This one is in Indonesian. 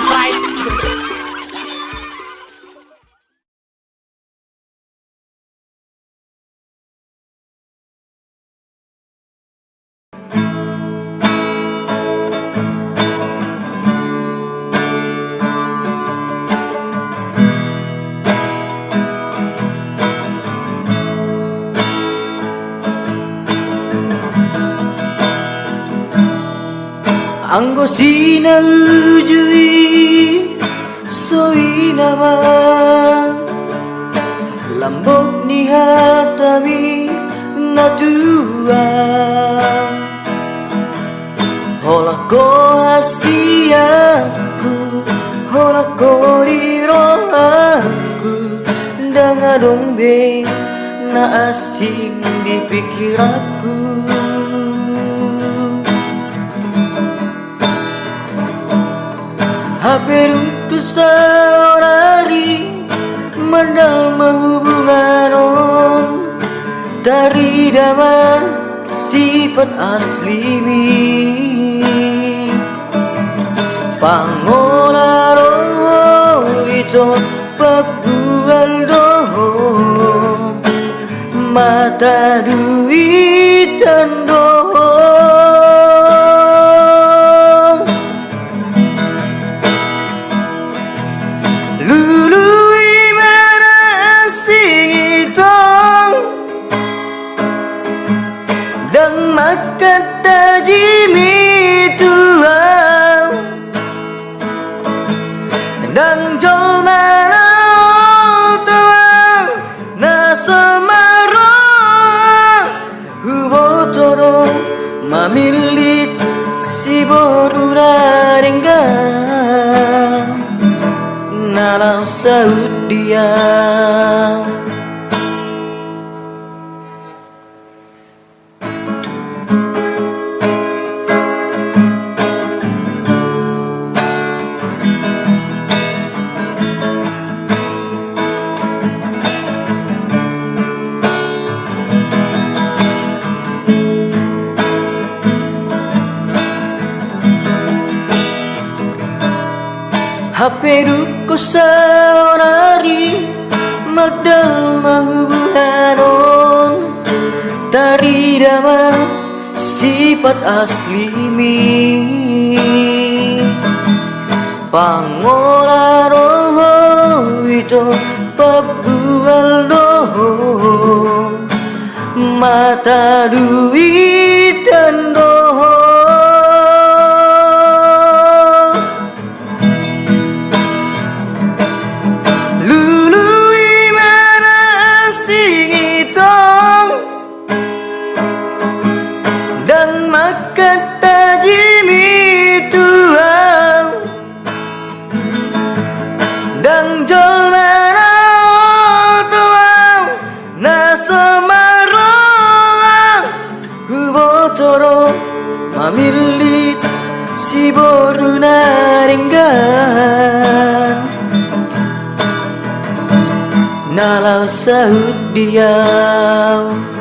Sprite. Anggo sinalujui soi nama lambok ni hatami natua hola ko hasiaku hola ko rirohaku dangadong be na asing di pikiranku. Hampir untuk seorang mandal hubungan dari dama sifat asli mi pangolaro itu papual doho mata duit dan doho kata jimi tuang dan jol mana tuang na samaro hubotoro mamilit si borura ringga nalau saudia. Haperu ko saorari madal mahubunganon tari dama sifat asli mi pangolaro itu pabual doho mata duit dan doho kata jimi tuang dan jol mana tuang na samarong hubotoro mamilit si boruna ringgan nalau sahut diam.